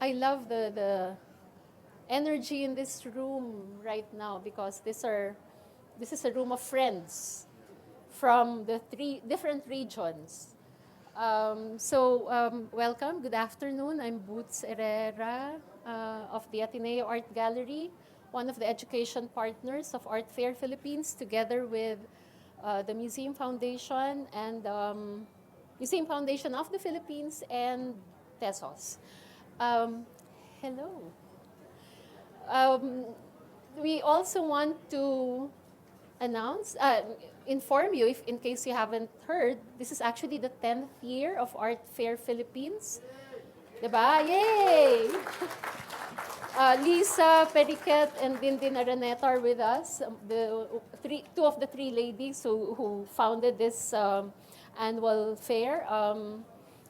I love the energy in this room right now because this is a room of friends from the three different regions. Welcome. Good afternoon. I'm Boots Herrera of the Ateneo Art Gallery, one of the education partners of Art Fair Philippines, together with the Museum Foundation and Museum Foundation of the Philippines and TESOS. Um, Hello. Um, we also want to announce, inform you, if in case you haven't heard, this is actually the 10th year of Art Fair Philippines. Diba? Yay! Lisa Periquet and Dindin Araneta are with us, two of the three ladies who founded this annual fair.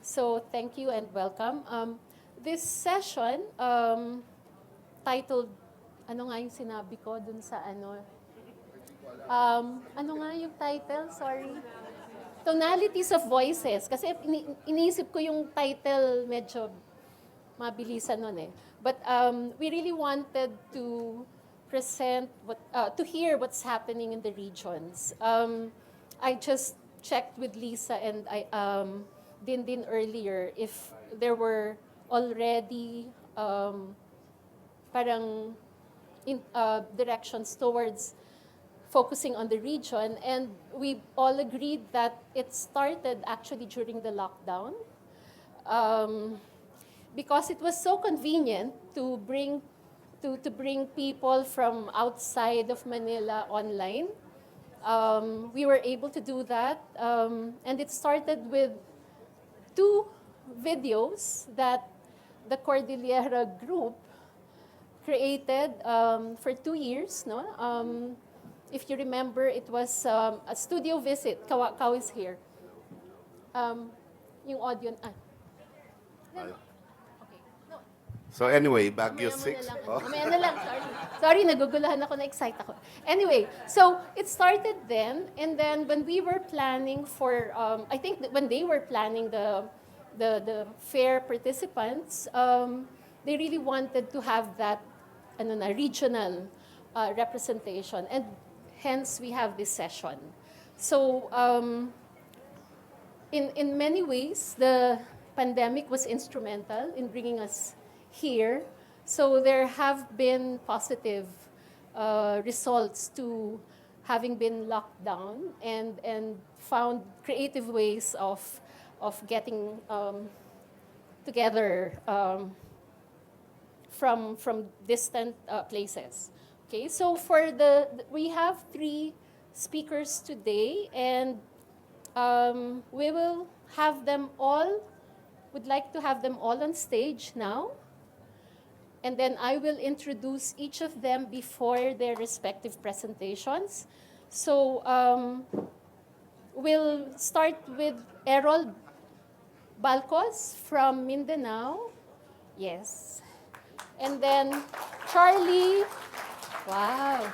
So thank you and welcome. This session, titled, ano nga yung sinabi ko dun sa ano? Ano nga yung title? Sorry. Tonalities of Voices. Kasi iniisip ko yung title medyo mabilisan nun eh. But we really wanted to present, to hear what's happening in the regions. I just checked with Lisa and Dindin earlier if there were already parang directions towards focusing on the region, and we all agreed that it started actually during the lockdown, because it was so convenient to bring people from outside of Manila online. We were able to do that, and it started with two videos that the Cordillera group created for 2 years. No, if you remember, it was a studio visit. Kaw is here. Yung audio. Okay. No. So anyway, Baguio 6. Mamaya na lang, sorry. Sorry, nagugulahan ako, na-excite ako. Anyway, so it started then, and then when we were planning for, I think that when they were planning the fair participants, they really wanted to have that regional representation, and hence we have this session. So in many ways, the pandemic was instrumental in bringing us here. So there have been positive results to having been locked down and found creative ways of getting together from distant places. Okay, so we have 3 speakers today, and we will have them all. Would like to have them all on stage now, and then I will introduce each of them before their respective presentations. So we'll start with Errol Balcos from Mindanao. Yes. And then Charlie. Wow.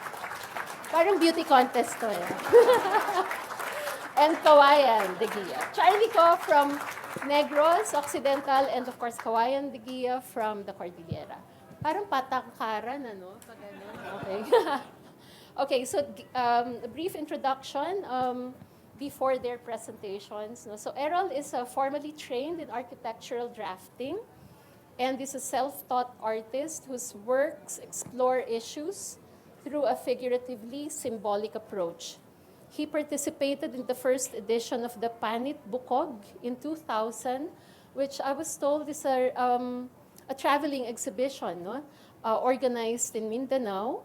Parang beauty contest to eh. And Kawayan, the Guia. Charlie ko from Negros, Occidental, and of course Kawayan, the Guia from the Cordillera. Parang patangkaran, ano? Pag ano. Okay. Okay, so a brief introduction before their presentations. No? So Errol is formally trained in architectural drafting, and is a self-taught artist whose works explore issues through a figuratively symbolic approach. He participated in the first edition of the Panit Bukog in 2000, which I was told is a traveling exhibition, no? Organized in Mindanao.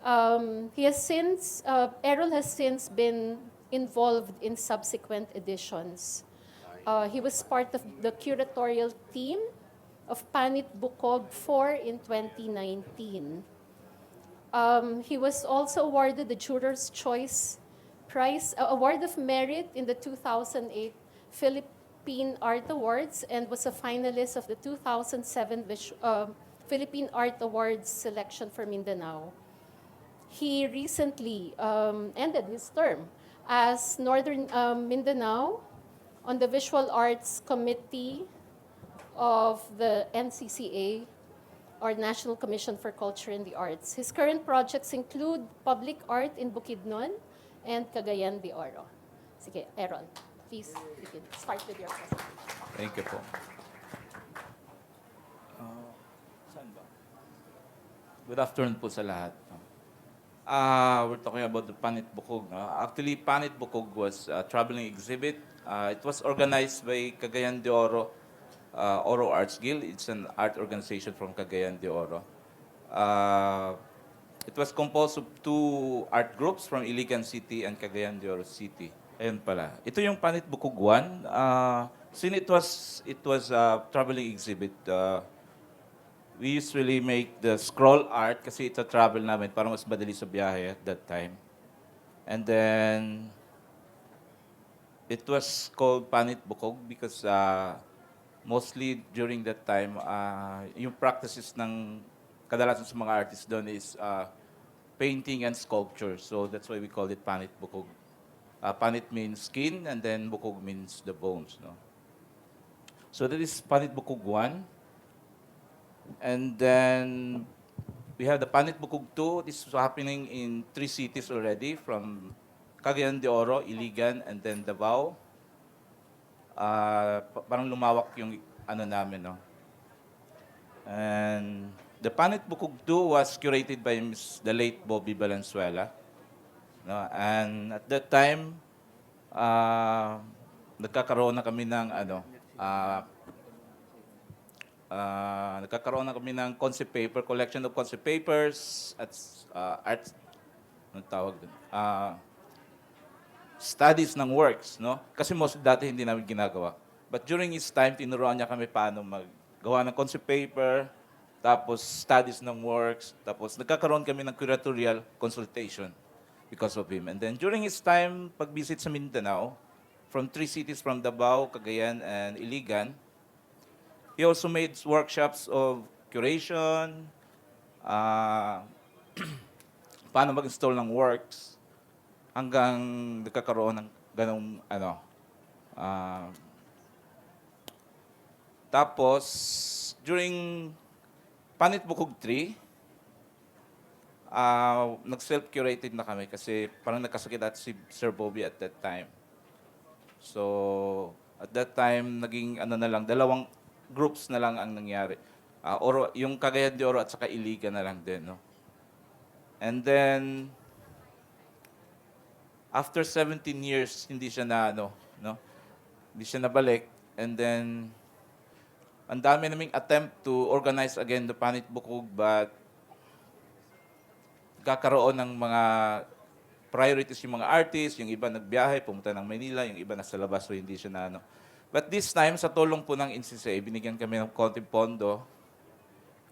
Errol has since been involved in subsequent editions. He was part of the curatorial team of Panit Bukog 4 in 2019. He was also awarded the Juror's Choice Prize, Award of Merit in the 2008 Philippine Art Awards, and was a finalist of the 2007 Philippine Art Awards selection for Mindanao. He recently ended his term as Northern Mindanao on the Visual Arts Committee of the NCCA, or National Commission for Culture and the Arts. His current projects include public art in Bukidnon and Cagayan de Oro. Sige, Errol, please, you can start with your presentation. Thank you po. Saan ba? Good afternoon po sa lahat. We're talking about the Panit Bukog. Actually, Panit Bukog was a traveling exhibit. It was organized by Cagayan de Oro Oro Arts Guild. It's an art organization from Cagayan de Oro. It was composed of two art groups from Iligan City and Cagayan de Oro City. Ayun pala. Ito yung Panit Bukog 1. Since it was a traveling exhibit, we usually make the scroll art kasi it's a travel namin para mas madali sa biyahe at that time. And then, it was called Panit Bukog because mostly during that time, yung practices ng kadalasan sa mga artists doon is painting and sculpture. So that's why we call it Panit Bukog. Panit means skin, and then Bukog means the bones. No? So that is Panit Bukog 1. And then we have the Panit Bukog 2. This is happening in 3 cities already, from Cagayan de Oro, Iligan, and then Davao. Parang lumawak yung ano namin, no? And the Panit Bukog 2 was curated by the late Bobby Valenzuela. No? And at that time, nagkakaroon na kami ng concept paper, collection of concept papers at art, anong tawag dun? Studies ng works, no? Kasi most dati hindi namin ginagawa. But during his time, tinuruan niya kami paano maggawa ng concept paper, tapos studies ng works, tapos nagkakaroon kami ng curatorial consultation because of him. And then during his time, pag-visit sa Mindanao, from 3 cities from Davao, Cagayan, and Iligan, he also made workshops of curation, paano mag-install ng works, hanggang nagkakaroon ng ganong tapos, during Panit Bukog 3, nag-self-curated na kami kasi parang nagkasakit at si Sir Bobby at that time. So, at that time, naging na lang, dalawang groups na lang ang nangyari. Oro, yung Cagayan de Oro at saka Iligan na lang din, no? And then, after 17 years, hindi siya hindi siya nabalik. And then, ang dami naming attempt to organize again the Panit Bukog, but kakaroon ng mga priorities yung mga artists, yung iba nagbiyahe, pumunta ng Manila, yung iba nasa labas, so hindi siya na But this time, sa tulong po ng NCCA, binigyan kami ng konting pondo.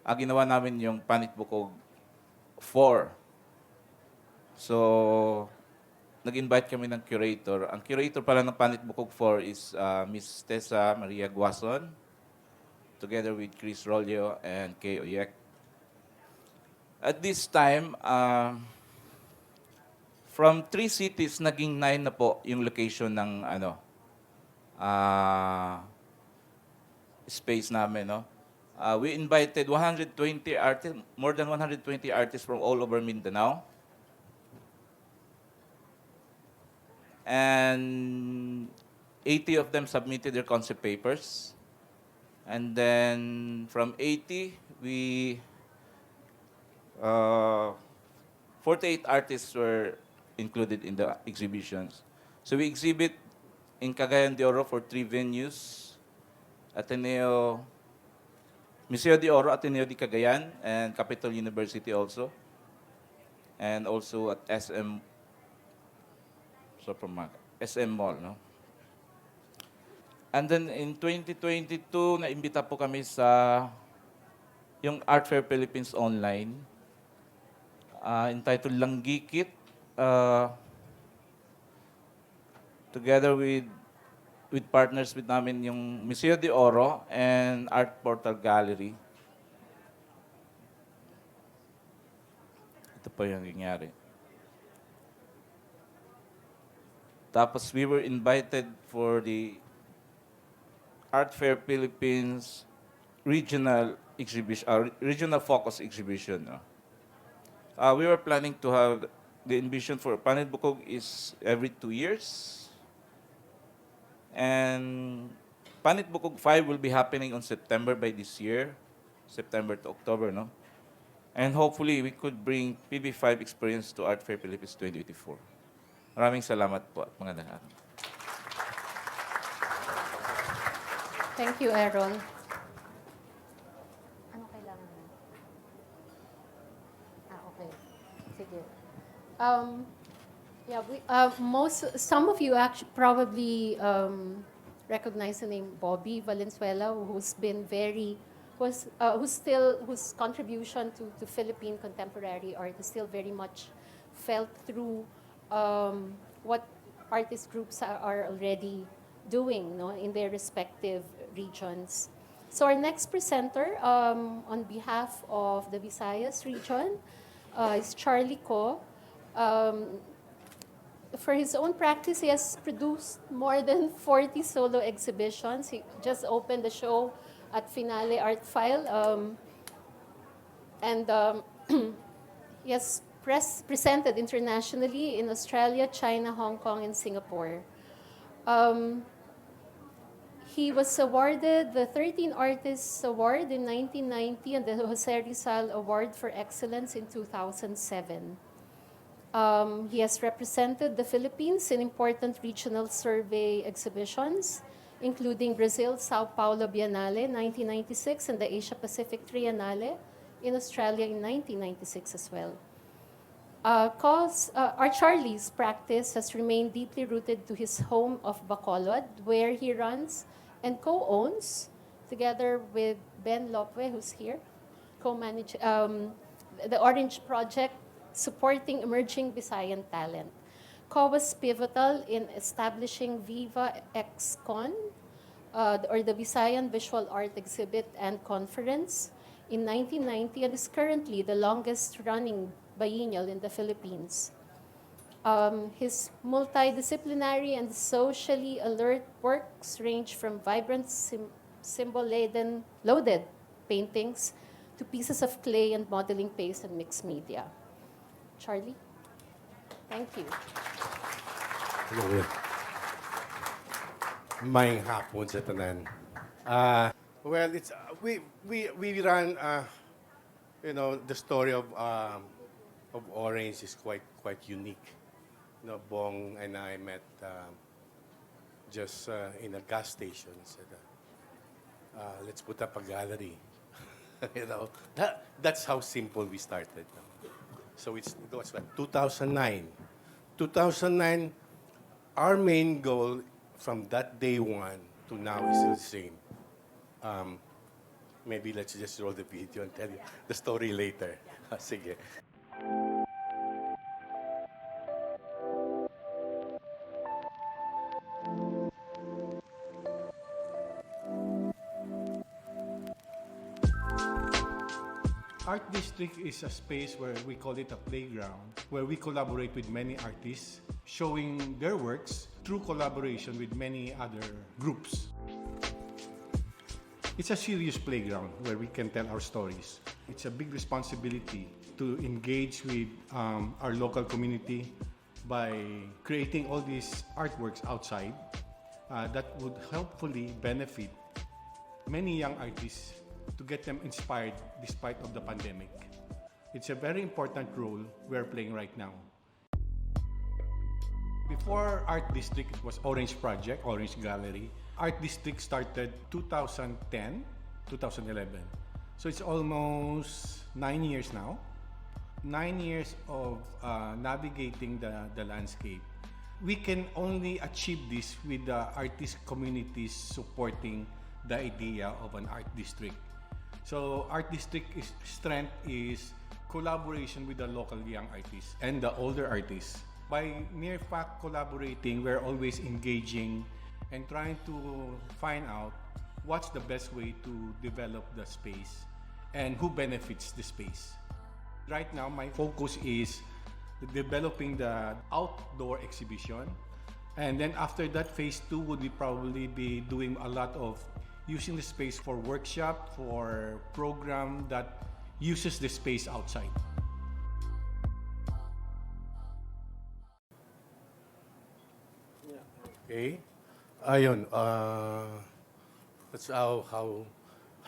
Ginawa namin yung Panit Bukog 4. So, nag-invite kami ng curator. Ang curator pala ng Panit Bukog 4 is Miss Tessa Maria Guason, together with Chris Rolio and Kay Oyek. At this time, from 3 cities, naging 9 na po yung location ng space namin. No? We invited 120 artists, more than 120 artists from all over Mindanao. And 80 of them submitted their concept papers. And then from 80, 48 artists were included in the exhibitions. So we exhibit in Cagayan de Oro for 3 venues: Museo de Oro, Ateneo de Cagayan, and Capital University also. And also at SM Mall, no? And then in 2022, naimbita po kami sa yung Art Fair Philippines online, entitled Langgikit, together with partners with namin yung Museo de Oro and Art Portal Gallery. Ito po yung nangyari. Tapos we were invited for the Art Fair Philippines regional exhibition, regional focus exhibition. No? We were planning to have the ambition for Panit Bukog is every 2 years. And Panit Bukog 5 will be happening on September by this year, September to October, no? And hopefully, we could bring PB5 experience to Art Fair Philippines 2024. Maraming salamat po at mga lahat. Thank you, Errol. Ano kailangan mo? Okay. Sige. Yeah, some of you actually probably recognize the name Bobby Valenzuela, whose contribution to Philippine contemporary art is still very much felt through what artist groups are already doing, no, in their respective regions. So our next presenter, on behalf of the Visayas region, is Charlie Ko. For his own practice, he has produced more than 40 solo exhibitions. He just opened the show at Finale Art File, and he has presented internationally in Australia, China, Hong Kong, and Singapore. He was awarded the 13 Artists Award in 1990 and the Jose Rizal Award for Excellence in 2007. He has represented the Philippines in important regional survey exhibitions, including Brazil, Sao Paulo Biennale 1996 and the Asia Pacific Triennale in Australia in 1996 as well. Our Charlie's practice has remained deeply rooted to his home of Bacolod, where he runs and co-owns, together with Ben Lopwe, who's here, co-manage the Orange Project, supporting emerging Visayan talent. Co was pivotal in establishing Viva XCon, or the Visayan Visual Art Exhibit and Conference, in 1990 and is currently the longest-running biennial in the Philippines. His multidisciplinary and socially alert works range from vibrant symbol-loaded paintings to pieces of clay and modeling paste and mixed media. Charlie? Thank you. Hello. May hapon sa tanan. Well, it's we run. The story of Orange is quite unique. Bong and I met just in a gas station. Said, let's put up a gallery. That's how simple we started. So it was 2009. 2009, our main goal from that day one to now is still the same. Maybe let's just roll the video and tell you the story later. Sige. Art District is a space where we call it a playground, where we collaborate with many artists, showing their works through collaboration with many other groups. It's a serious playground where we can tell our stories. It's a big responsibility to engage with our local community by creating all these artworks outside that would helpfully benefit many young artists to get them inspired despite of the pandemic. It's a very important role we're playing right now. Before Art District, it was Orange Project, Orange Gallery. Art District started 2010, 2011. So it's almost 9 years now. 9 years of navigating the landscape. We can only achieve this with the artist communities supporting the idea of an art district. So Art District's strength is collaboration with the local young artists and the older artists. By mere fact collaborating, we're always engaging and trying to find out what's the best way to develop the space and who benefits the space. Right now, my focus is developing the outdoor exhibition. And then after that, phase 2 would be probably be doing a lot of using the space for workshop, for program that uses the space outside. Okay. Ayun, that's how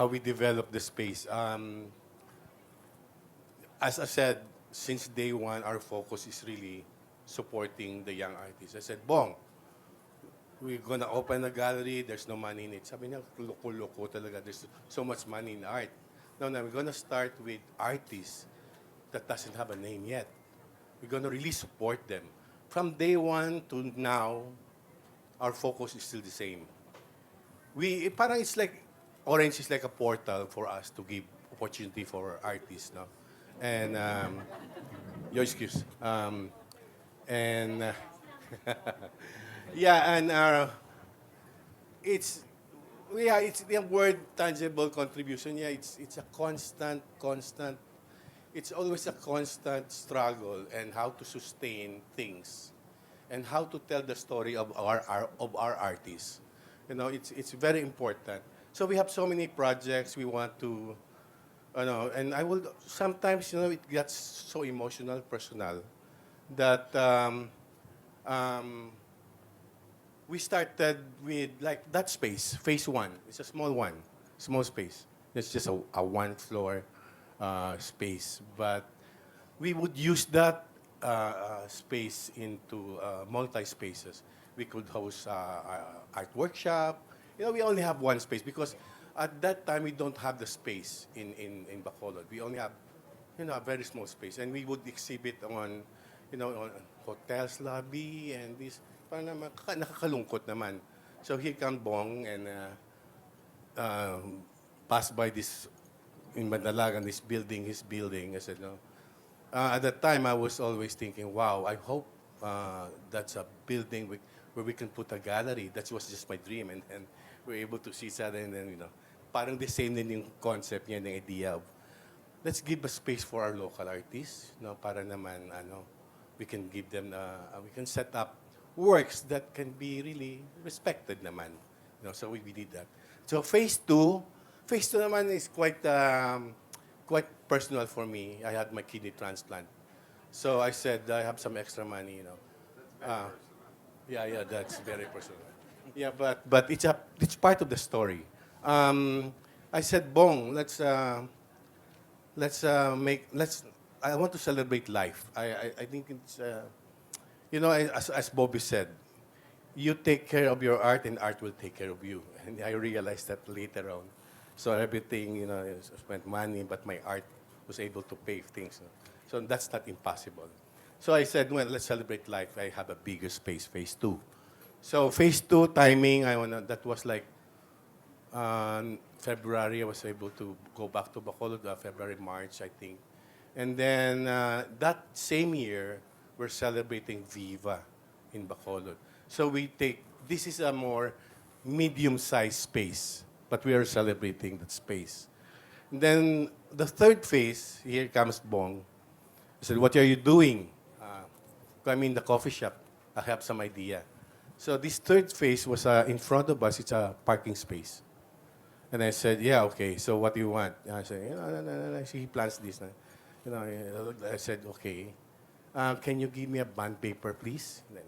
we develop the space. As I said, since day one, our focus is really supporting the young artists. I said, Bong, we're gonna open a gallery, there's no money in it. Sabi niya, loko-loko talaga, there's so much money in art. No, we're gonna start with artists that doesn't have a name yet. We're gonna really support them. From day one to now, our focus is still the same. Parang it's like, Orange is like a portal for us to give opportunity for artists, no? And, your excuse. And, yeah, and it's the word tangible contribution. Yeah, it's a constant. It's always a constant struggle and how to sustain things, and how to tell the story of our artists. You know, it's very important. So we have so many projects we want to, and I will sometimes, it gets so emotional, personal, that we started with like that space, phase one. It's a small space. It's just a one floor space, but we would use that space into multi spaces. We could host art workshop. We only have one space because at that time we don't have the space in Bacolod. We only have a very small space, and we would exhibit on on hotels lobby and this. Parang naman, nakakalungkot naman. So here come Bong and passed by this in Mandalagan, his building. I said, no. At that time, I was always thinking, wow, I hope that's a building where we can put a gallery. That was just my dream. And we're able to see each other. And then, parang the same din yung concept niya, yung idea of, let's give a space for our local artists. Para naman, we can give them, we can set up works that can be really respected naman. So we did that. So phase two naman is quite personal for me. I had my kidney transplant. So I said, I have some extra money, Yeah, that's very personal. Yeah, but it's part of the story. I said, Bong, I want to celebrate life. I think it's, as Bobby said, you take care of your art and art will take care of you. And I realized that later on. So everything, I spent money, but my art was able to pay things. So that's not impossible. So I said, well, let's celebrate life. I have a bigger space, phase two. So phase two timing, that was like February. I was able to go back to Bacolod, February, March, I think. And then that same year, we're celebrating Viva in Bacolod. So this is a more medium-sized space, but we are celebrating that space. And then the third phase, here comes Bong. I said, what are you doing? I'm in the coffee shop. I have some idea. So this third phase was in front of us. It's a parking space. And I said, yeah, okay, so what do you want? And I said, no. He plans this. I said, okay. Can you give me a bond paper, please? And then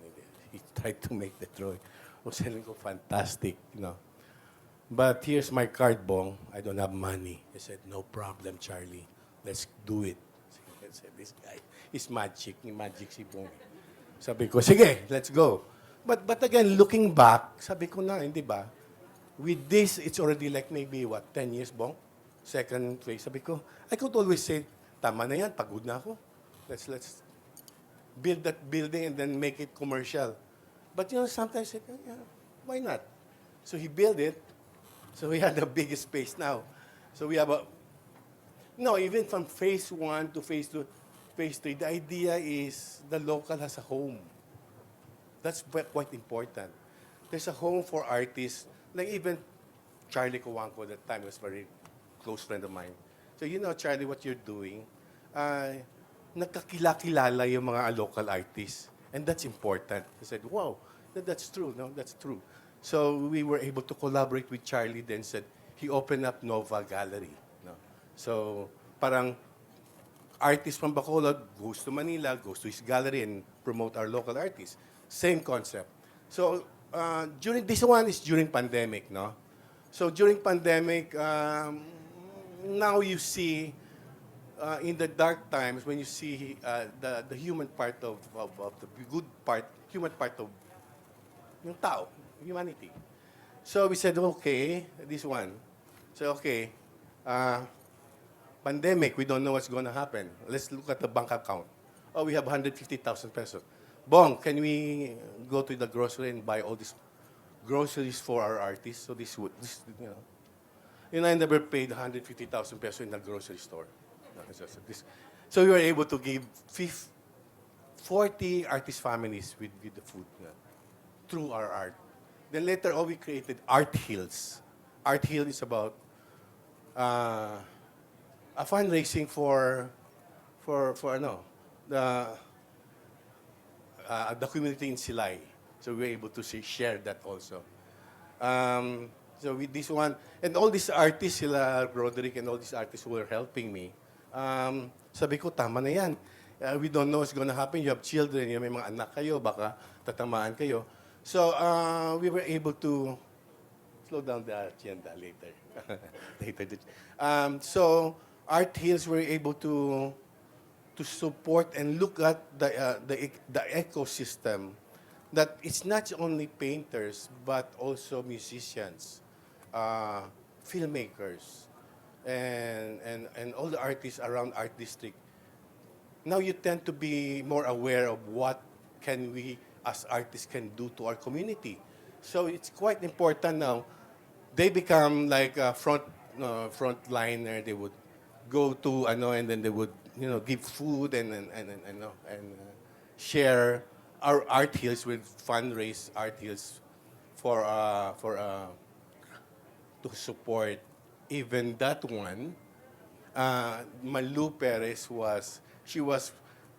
he tried to make the drawing. I was telling him, fantastic, But here's my card, Bong. I don't have money. I said, no problem, Charlie. Let's do it. I said, this guy is magic. Magic si Bong. Sabi ko, sige, let's go. But again, looking back, sabi ko na, hindi ba? With this, it's already like maybe, 10 years, Bong? Second phase. Sabi ko, I could always say, tama na yan, pagod na ako. Let's build that building and then make it commercial. But sometimes, yeah, why not? So he built it. So we have the biggest space now. So we have even from phase one to phase two, phase three, the idea is the local has a home. That's quite important. There's a home for artists. Like even Charlie Cowanco, that time was a very close friend of mine. So Charlie, what you're doing, nagkakilala yung mga local artists. And that's important. I said, wow, that's true. No, that's true. So we were able to collaborate with Charlie. Then said he opened up Nova Gallery. No? So parang artist from Bacolod goes to Manila, goes to his gallery and promote our local artists. Same concept. So during this one is during pandemic, no? So during pandemic, now you see in the dark times when you see the human part of the good part, human part of yung tao, humanity. So we said, okay, this one. So okay, pandemic, we don't know what's going to happen. Let's look at the bank account. Oh, we have 150,000 pesos. Bong, can we go to the grocery and buy all these groceries for our artists? So this would, I never paid 150,000 pesos in the grocery store. No, so we were able to give 40 artist families with the food through our art. Then later on, we created Art Hills. Art Hill is about a fundraising for the community in Silay. So we were able to share that also. So with this one, and all these artists, sila Roderick and all these artists who were helping me, sabi ko, tama na yan. We don't know what's gonna happen. You have children, may mga anak kayo, baka tatamaan kayo. So we were able to slow down the agenda later. So Art Hills were able to support and look at the ecosystem, that it's not only painters but also musicians, filmmakers, and all the artists around Art District. Now you tend to be more aware of what can we as artists can do to our community. So it's quite important now. They become like a frontliner. They would go to and then they would give food and share our Art Hills with fundraise Art Hills for to support even that one. Malu Perez was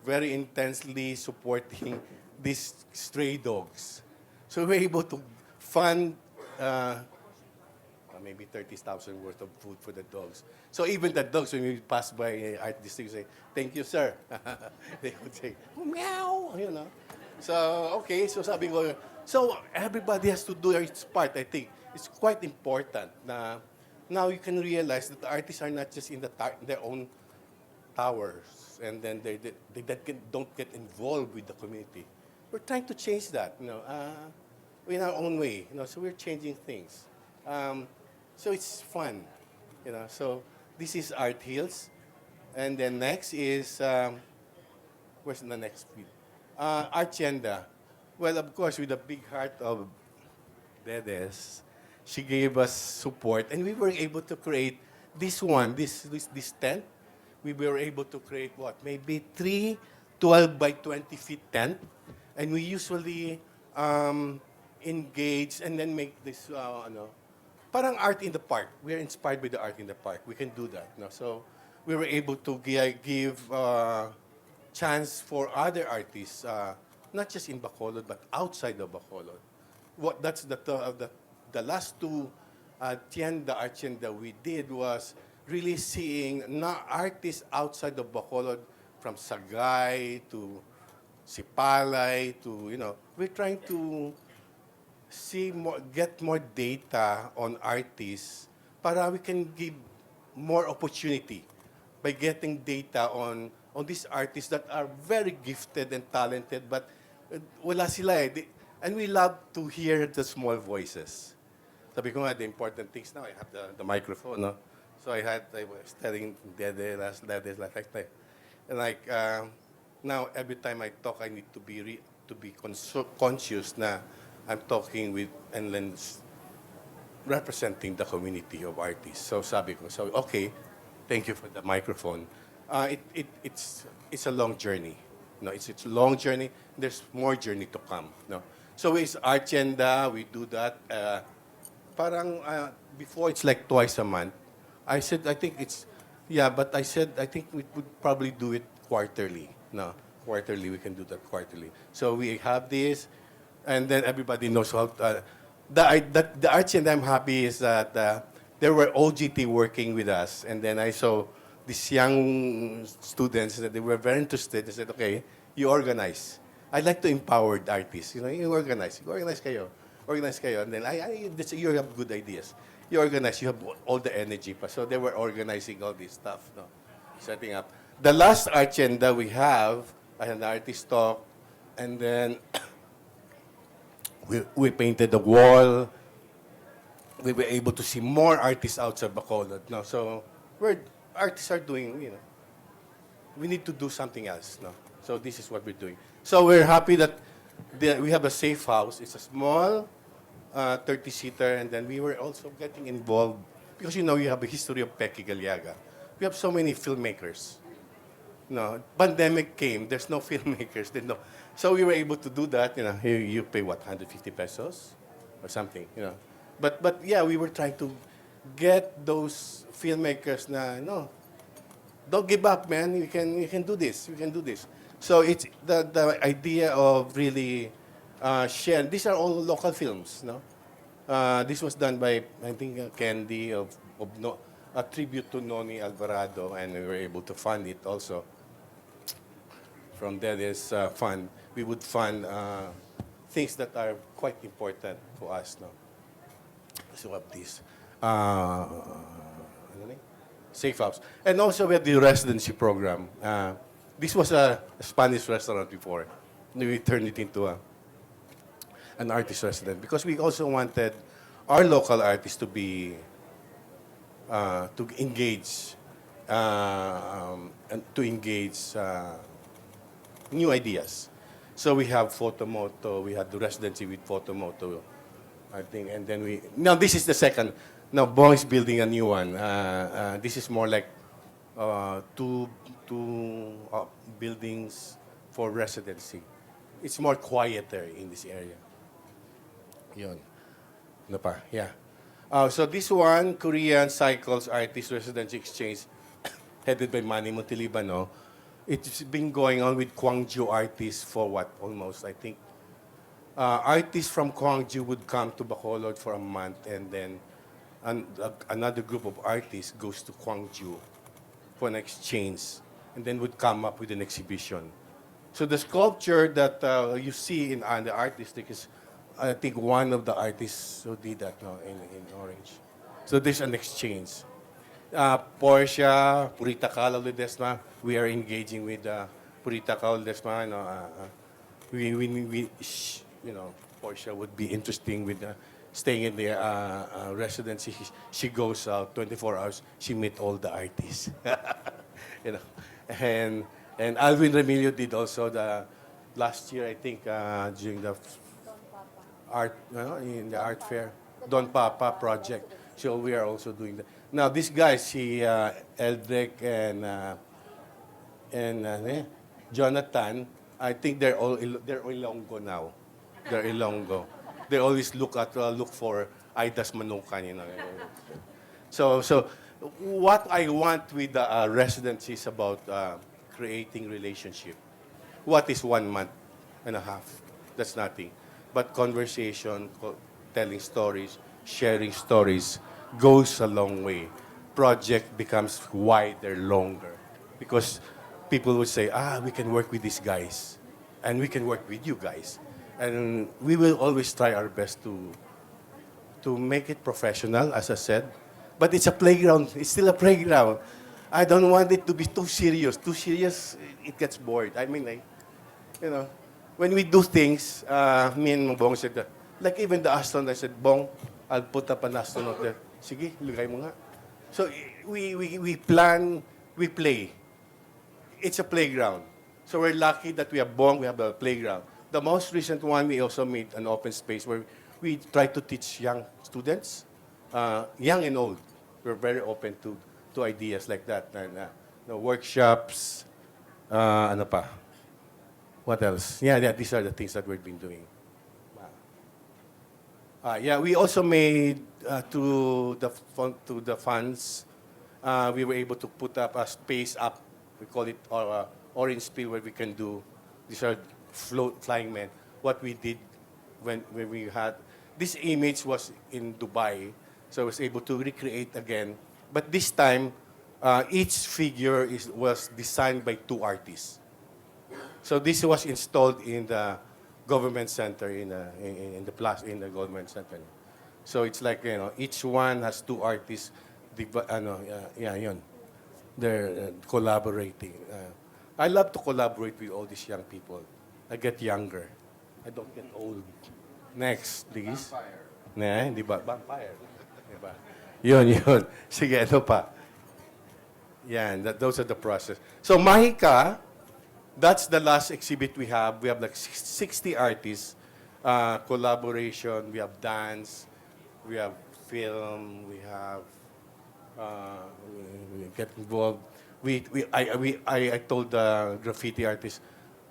very intensely supporting these stray dogs. So we were able to fund maybe 30,000 worth of food for the dogs. So even the dogs, when we pass by Art District, say, "Thank you, sir." They would say, "Meow," So, okay, so sabi ko, so everybody has to do its part, I think. It's quite important na now you can realize that the artists are not just in their own towers, and then they don't get involved with the community. We're trying to change that, in our own way. So we're changing things. So it's fun, So this is Art Hills, and then next is where's the next video? Archenda. Well, of course, with the big heart of Dedes, she gave us support, and we were able to create this tent. We were able to create maybe 12 by 20 feet tent, and we usually engage and then make this parang art in the park. We are inspired by the art in the park. We can do that. So we were able to give chance for other artists, not just in Bacolod but outside of Bacolod. That's the last two Archenda we did was really seeing artists outside of Bacolod, from Sagay to Sipalay to we're trying to get more data on artists para we can give more opportunity by getting data on these artists that are very gifted and talented, but wala sila eh. And we love to hear the small voices. Sabi ko nga, the important things now, I have the microphone, no? So I was telling Dede last night. And now every time I talk, I need to be conscious na I'm talking with and then representing the community of artists. So sabi ko, okay, thank you for the microphone. It's a long journey. It's a long journey. There's more journey to come. So it's Archenda, we do that. Before it's like twice a month. I said, I think I think we would probably do it quarterly. Quarterly, we can do that quarterly. So we have this, and then everybody knows how the Archie and I'm happy is that there were OGT working with us, and then I saw these young students that they were very interested. They said, okay, you organize. I'd like to empower the artists. You organize kayo, and then you have good ideas. You organize, you have all the energy pa. So they were organizing all this stuff, no? Setting up. The last agenda we have, an artist talk, and then we painted the wall. We were able to see more artists outside Bacolod. No? So artists are doing, we need to do something else. No? So this is what we're doing. So we're happy that we have a safe house. It's a small 30-seater, and then we were also getting involved because you have a history of Peki Galiaga. We have so many filmmakers. No, pandemic came. There's no filmmakers. So we were able to do that. You pay what, 150 pesos or something. But yeah, we were trying to get those filmmakers. No, don't give up, man. You can do this. You can do this. So it's the idea of really sharing. These are all local films. No, this was done by I think Candy of a tribute to Noni Alvarado, and we were able to fund it also. From there, there's fund. We would fund things that are quite important for us now. So we have this. Safe house. And also we have the residency program. This was a Spanish restaurant before. We turned it into an artist resident because we also wanted our local artists to be to engage new ideas. So we have Photomoto, we had the residency with Photomoto, I think, and then now this is the second. Now Bong is building a new one. This is more like two buildings for residency. It's more quieter in this area. Yun. Ano pa? Yeah. So this one, Korean Cycles Artist Residency Exchange, headed by Manny Montelibano. It's been going on with Gwangju artists for what? Almost, I think. Artists from Gwangju would come to Bacolod for a month, and then another group of artists goes to Gwangju for an exchange, and then would come up with an exhibition. So the sculpture that you see in the art district is, I think, one of the artists who did that now in Orange. So there's an exchange. Portia, Purita Cal Ledesma, we are engaging with Purita Cal Ledesma. Portia would be interesting with staying in the residency. She goes out 24 hours. She meet all the artists. And Alvin Remilio did also the last year, I think, during the art, in the art fair, Don Papa project. So we are also doing that. Now these guys, Eldrick and Jonathan, I think they're Ilonggo now. They're Ilonggo. They always look for Aidas Manukan, So what I want with the residency is about creating relationship. What is 1 month and a half? That's nothing. But conversation, telling stories, sharing stories goes a long way. Project becomes wider, longer. Because people would say, we can work with these guys. And we can work with you guys. And we will always try our best to make it professional, as I said. But it's a playground. It's still a playground. I don't want it to be too serious. Too serious, it gets bored. I mean, when we do things, me and Bong said that, like even the astronaut, I said, Bong, I'll put up an astronaut there. Sige, lagay mo nga. So we plan, we play. It's a playground. So we're lucky that we have Bong, we have a playground. The most recent one, we also made an open space where we try to teach young students, young and old. We're very open to ideas like that. And, workshops, ano pa? What else? Yeah, these are the things that we've been doing. We also made to the funds. We were able to put up a space up. We call it Orange Spill, where we can do. These are flying men. What we did when we had this image was in Dubai, so I was able to recreate again. But this time, each figure was designed by 2 artists. So this was installed in the government center in the government center. So it's like, each one has 2 artists. Yun. They're collaborating. I love to collaborate with all these young people. I get younger. I don't get old. Next, please. Vampire. Di ba? Vampire. Di ba? Yun. Sige, ano pa? Yan, those are the process. So, Mahika, that's the last exhibit we have. We have like 60 artists, collaboration, we have dance, we have film, we have, we get involved. I told the graffiti artist,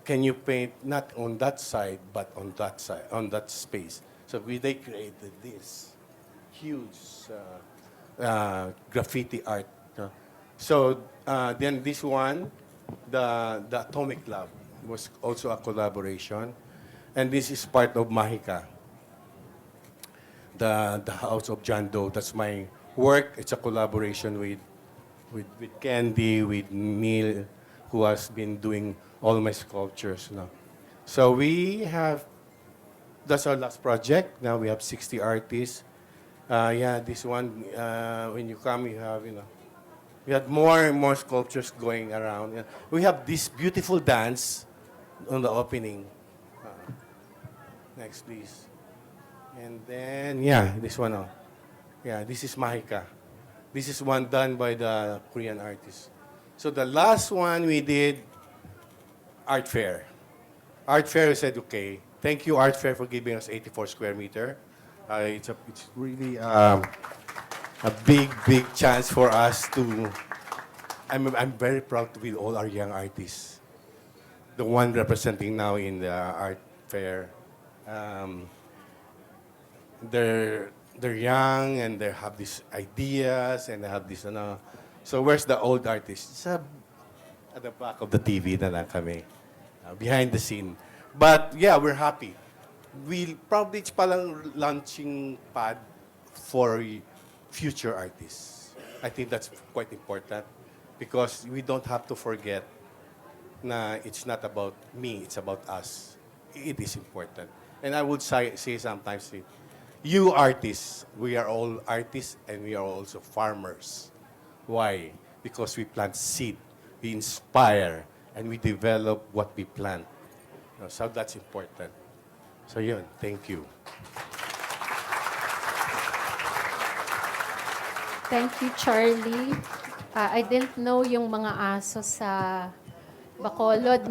can you paint not on that side, but on that side, on that space? So they created this huge graffiti art. So then this one, the Atomic Lab was also a collaboration, and this is part of Mahika, the House of John Doe. That's my work. It's a collaboration with Candy, with Neil, who has been doing all my sculptures now. So we have, that's our last project. Now we have 60 artists. This one, when you come, you have, we had more and more sculptures going around. Yeah. We have this beautiful dance on the opening. Next, please. And then, this one. This is Mahika. This is one done by the Korean artist. So the last one we did, Art Fair. Art Fair said, okay, thank you, Art Fair, for giving us 84 square meter. It's really a big chance for us to. I'm very proud to be all our young artists. The one representing now in the Art Fair. They're young and they have these ideas and they have this. So where's the old artists? It's at the back of the TV na lang kami, behind the scene. But yeah, we're happy. It's palang launching pad for future artists. I think that's quite important because we don't have to forget na it's not about me, it's about us. It is important. And I would say sometimes, you artists, we are all artists and we are also farmers. Why? Because we plant seed, we inspire, and we develop what we plant. So that's important. So yun, thank you. Thank you, Charlie. I didn't know yung mga aso sa Bacolod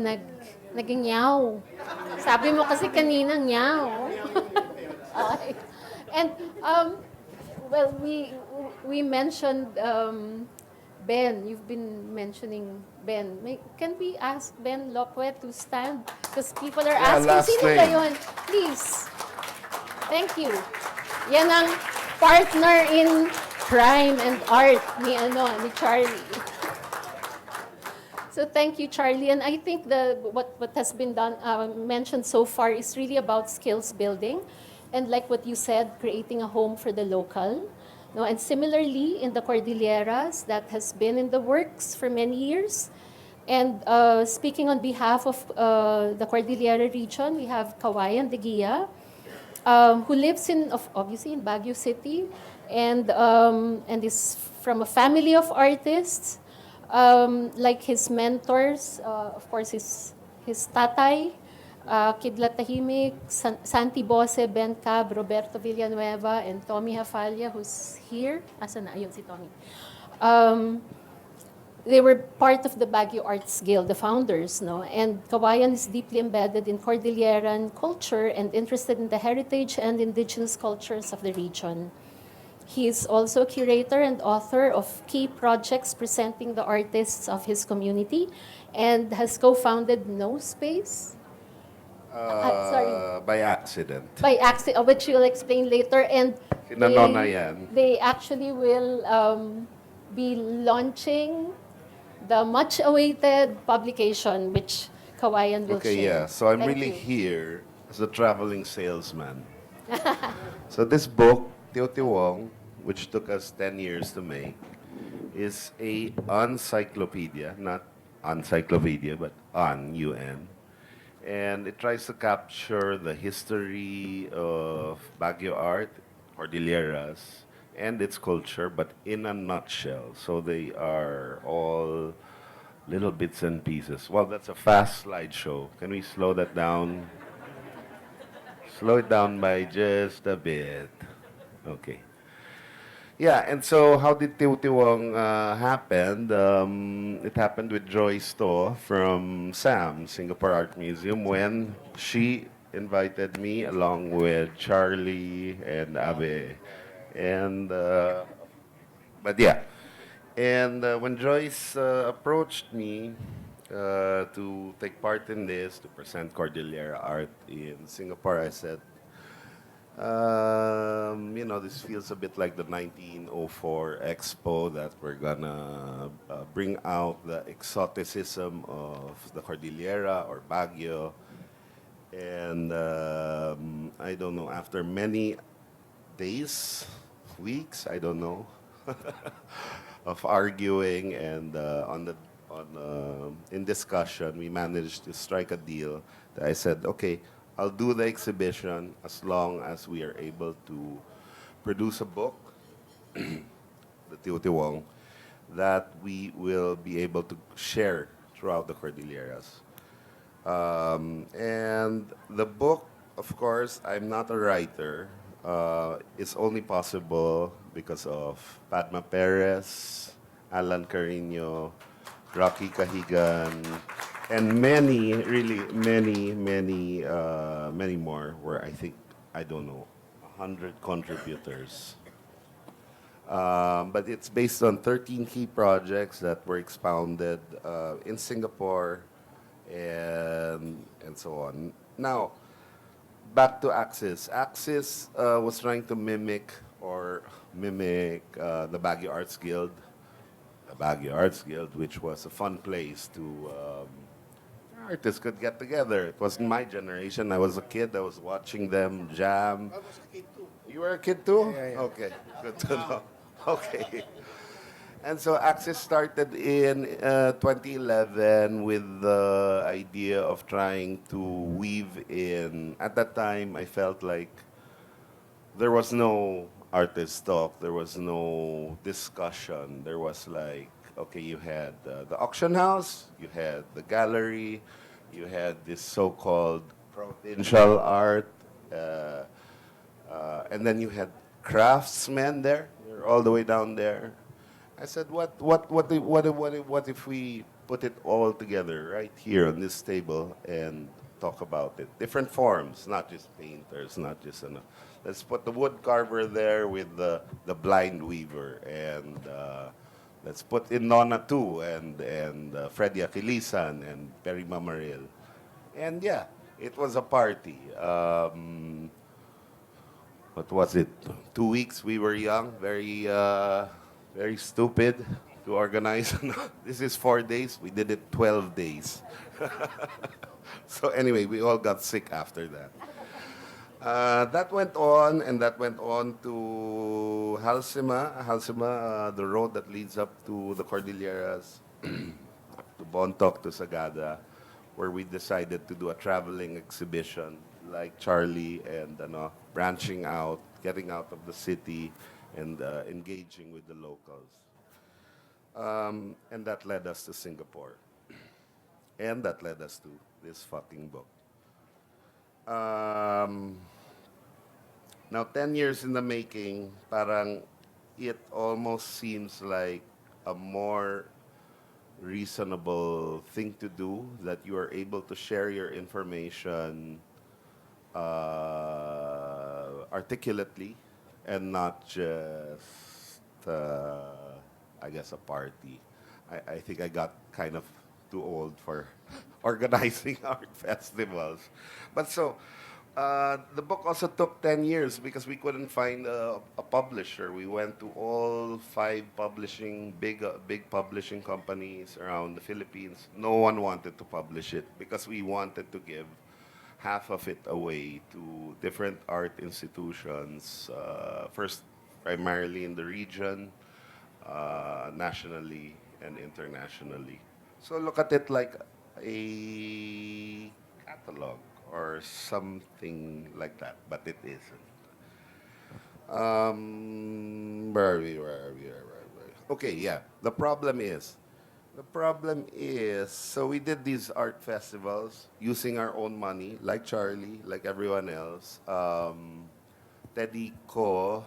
naging yaw. Sabi mo kasi kanina yaw. Okay. And well, we mentioned Ben. You've been mentioning Ben. Can we ask Ben Loque to stand? Because people are asking, sino ba yun? Please. Thank you. Yan ang partner in crime and art ni Charlie. So thank you, Charlie. And I think what has been done mentioned so far is really about skills building. And like what you said, creating a home for the local. No, and similarly, in the Cordilleras, that has been in the works for many years. And speaking on behalf of the Cordillera region, we have Kawayan de Guia, who lives obviously in Baguio City, and is from a family of artists, like his mentors, of course, his tatay, Kidlat Tahimik, Santi Bose, Ben Cab, Roberto Villanueva, and Tommy Hafalia, who's here. Asan na? Ayun si Tommy. They were part of the Baguio Arts Guild, the founders, no? And Kawayan is deeply embedded in Cordilleran culture and interested in the heritage and indigenous cultures of the region. He is also a curator and author of key projects presenting the artists of his community and has co-founded No Space. Sorry. By accident. By accident, which you'll explain later. And Kinanona yan. they actually will be launching the much-awaited publication, which Kawayan will Okay, share. yeah. So I'm Thank really you. here as a traveling salesman. So this book, Teotihuang, which took us 10 years to make, is a encyclopedia, not encyclopedia, but on UN. And it tries to capture the history of Baguio art, Cordilleras, and its culture, but in a nutshell. So they are all little bits and pieces. Well, that's a fast slideshow. Can we slow that down? Slow it down by just a bit. Okay. Yeah, and so how did Tiwtiwang happen? It happened with Joyce To from SAM, Singapore Art Museum, when she invited me along with Charlie and Abe. And, but yeah. And when Joyce approached me to take part in this, to present Cordillera art in Singapore, I said, this feels a bit like the 1904 Expo that we're gonna bring out the exoticism of the Cordillera or Baguio. And I don't know, after many days, weeks, I don't know, of arguing and in discussion, we managed to strike a deal that I said, okay, I'll do the exhibition as long as we are able to produce a book, the Tiwtiwang, that we will be able to share throughout the Cordilleras. And the book, of course, I'm not a writer. It's only possible because of Padma Perez, Alan Carino, Rocky Kahigan, and many, really many more. Where I think, I don't know, 100 contributors. But it's based on 13 key projects that were expounded in Singapore and so on. Now, back to Axis. Axis was trying to mimic the Baguio Arts Guild. The Baguio Arts Guild, which was a fun place to artists could get together. It wasn't my generation. I was a kid. I was watching them jam. I was a kid too. You were a kid too? Yeah. Okay, good to know. Okay. And so Axis started in 2011 with the idea of trying to weave in. At that time, I felt like there was no artist talk, there was no discussion. There was like, okay, you had the auction house, you had the gallery, you had this so-called provincial art, and then you had craftsmen there. They're all the way down there. I said, what if we put it all together right here on this table and talk about it? Different forms, not just painters, not just let's put the wood carver there with the blind weaver, and let's put in Nona too, and Freddy Achilisan and Perry Mamaril, and yeah, it was a party. What was it? 2 weeks. We were young, very stupid to organize. This is 4 days. We did it 12 days. So anyway, we all got sick after that. That went on, and that went on to Halsima, the road that leads up to the Cordilleras, to Bontoc, to Sagada, where we decided to do a traveling exhibition like Charlie, and branching out, getting out of the city, and engaging with the locals. And that led us to Singapore. And that led us to this fucking book. Now, 10 years in the making, parang it almost seems like a more reasonable thing to do, that you are able to share your information articulately and not just, I guess, a party. I think I got kind of too old for organizing art festivals. But so, the book also took 10 years because we couldn't find a publisher. We went to all 5 big publishing companies around the Philippines. No one wanted to publish it because we wanted to give half of it away to different art institutions, first primarily in the region, nationally and internationally. So look at it like a catalog or something like that, but it isn't. Where are we? Where are we? Where are we? Okay, yeah. The problem is, so we did these art festivals using our own money, like Charlie, like everyone else. Teddy Ko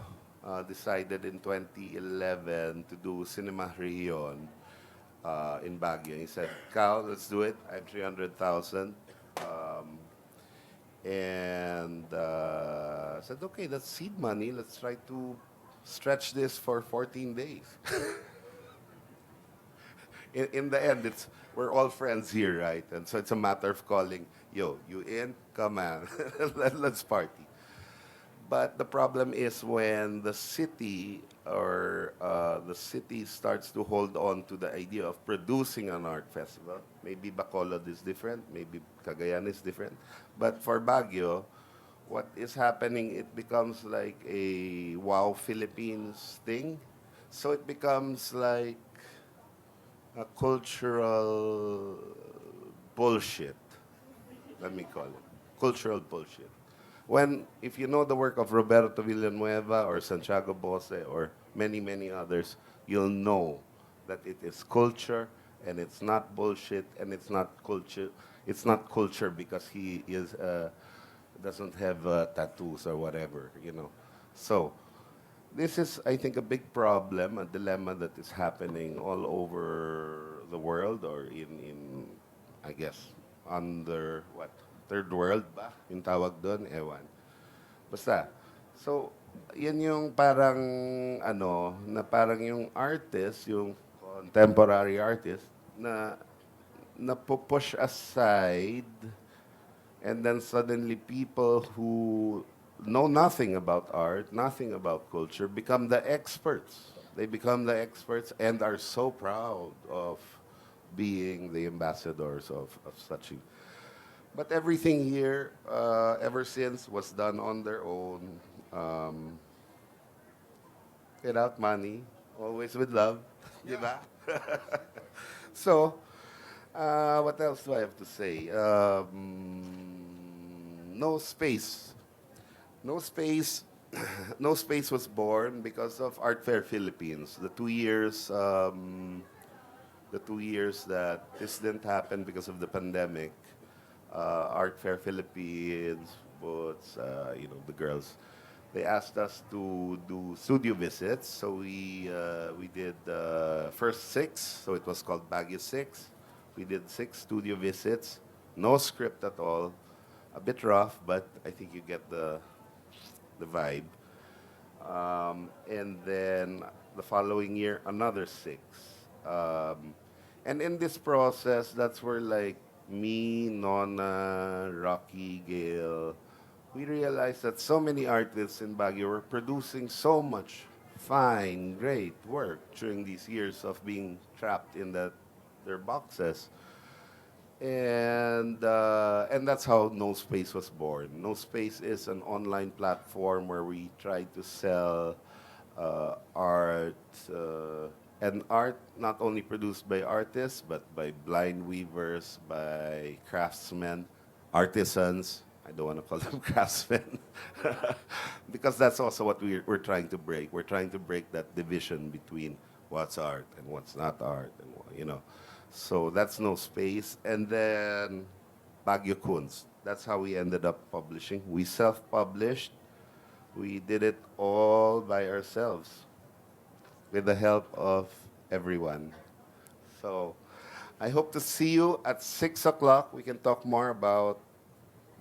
decided in 2011 to do Cinema Rion in Baguio. He said, Cal, let's do it. I have 300,000. And said, okay, that's seed money. Let's try to stretch this for 14 days. In the end, we're all friends here, right? And so it's a matter of calling, yo, you in? Come on, let's party. But the problem is when the city starts to hold on to the idea of producing an art festival. Maybe Bacolod is different, maybe Cagayan is different. But for Baguio, what is happening, it becomes like a Wow Philippines thing. So it becomes like a cultural bullshit, let me call it. Cultural bullshit. When, if you know the work of Roberto Villanueva or Santiago Bose or many, many others, you'll know that it is culture and it's not bullshit and it's not culture. It's not culture because he is doesn't have tattoos or whatever, you know. So this is, I think, a big problem, a dilemma that is happening all over the world or in I guess, under, what, third world ba? Yung tawag doon, ewan. Basta. So, yan yung parang, na parang yung artist, yung contemporary artist, na push aside. And then suddenly people who know nothing about art, nothing about culture, become the experts. They become the experts and are so proud of being the ambassadors of such. But everything here, ever since, was done on their own, without money, always with love. Di ba? So, what else do I have to say? No space. No space. No space was born because of Art Fair Philippines. The 2 years that this didn't happen because of the pandemic, Art Fair Philippines, Boots, the girls, they asked us to do studio visits. So we did first 6, so it was called Baguio 6. We did 6 studio visits, no script at all, a bit rough, but I think you get the vibe. And then the following year, another 6. And in this process, that's where like me, Nona, Rocky, Gail, we realized that so many artists in Baguio were producing so much fine, great work during these years of being trapped in their boxes. And that's how No Space was born. No Space is an online platform where we try to sell art, and art not only produced by artists, but by blind weavers, by craftsmen, artisans. I don't want to call them craftsmen, because that's also what we're trying to break. We're trying to break that division between what's art and what's not art, and. So that's No Space. And then Baguio Kunst. That's how we ended up publishing. We self-published. We did it all by ourselves with the help of everyone. So I hope to see you at 6 o'clock. We can talk more about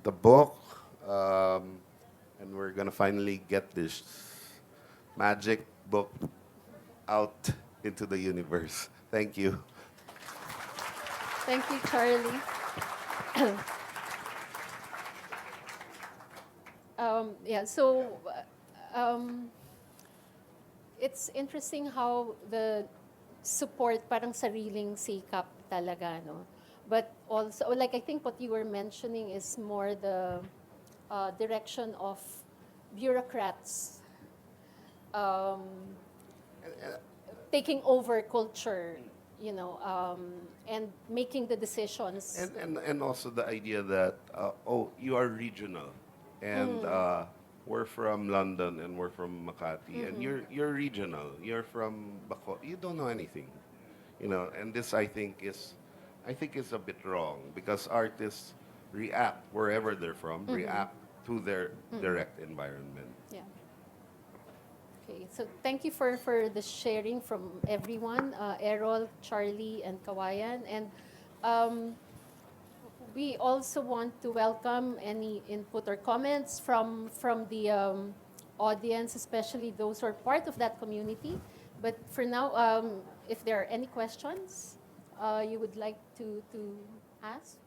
the book. And we're going to finally get this magic book out into the universe. Thank you. Thank you, Charlie. Yeah, so it's interesting how the support, parang sariling sikap talaga, no? But also, like I think what you were mentioning is more the direction of bureaucrats um, taking over culture, and making the decisions. And also the idea that, you are regional. And we're from London and we're from Makati. And you're regional. You're from Baco. You don't know anything. And this I think is a bit wrong because artists react wherever they're from, react to their direct environment. Yeah. Okay, so thank you for the sharing from everyone, Errol, Charlie, and Kawayan. And um, we also want to welcome any input or comments from the audience, especially those who are part of that community. But for now, if there are any questions you would like to ask.